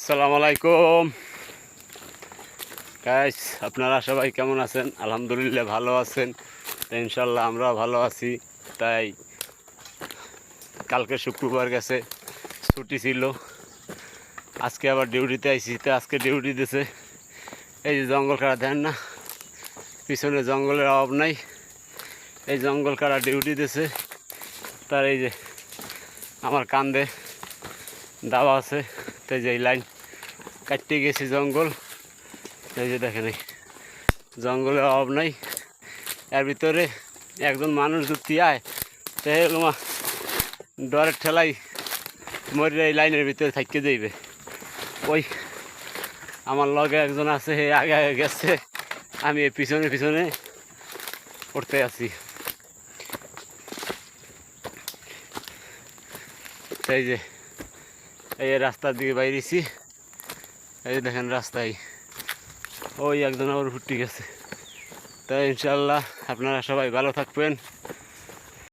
আসসালামু আলাইকুম গাইস, আপনারা সবাই কেমন আছেন? আলহামদুলিল্লাহ ভালো আছেন। ইনশাল্লাহ আমরা ভালো আছি। তাই কালকে শুক্রবার গেছে, ছুটি ছিল, আজকে আবার ডিউটিতে আইছি। তো আজকে ডিউটি দিছে। এই যে জঙ্গল কাটা দেন না, পিছনে জঙ্গলের অভাব নাই। এই জঙ্গল কাটা ডিউটি দিছে। তার এই যে আমার কান্দে দাওয়া আছে। তাই যে এই লাইন কাটতে গেছি জঙ্গল। এই যে দেখেন, জঙ্গলের অভাব নাই। এর ভিতরে একজন মানুষ যদি আয়, তাই ডরের ঠেলাই মরে এই লাইনের ভিতরে থাকতে যাইবে। ওই আমার লগে একজন আছে, হে আগে আগে গেছে, আমি এই পিছনে পিছনে পড়তে আছি। তাই যে এই রাস্তার দিকে বাইরেছি। এই যে দেখেন রাস্তায় ওই একজন আবার ফুটি গেছে। তাই ইনশাল্লাহ আপনারা সবাই ভালো থাকবেন।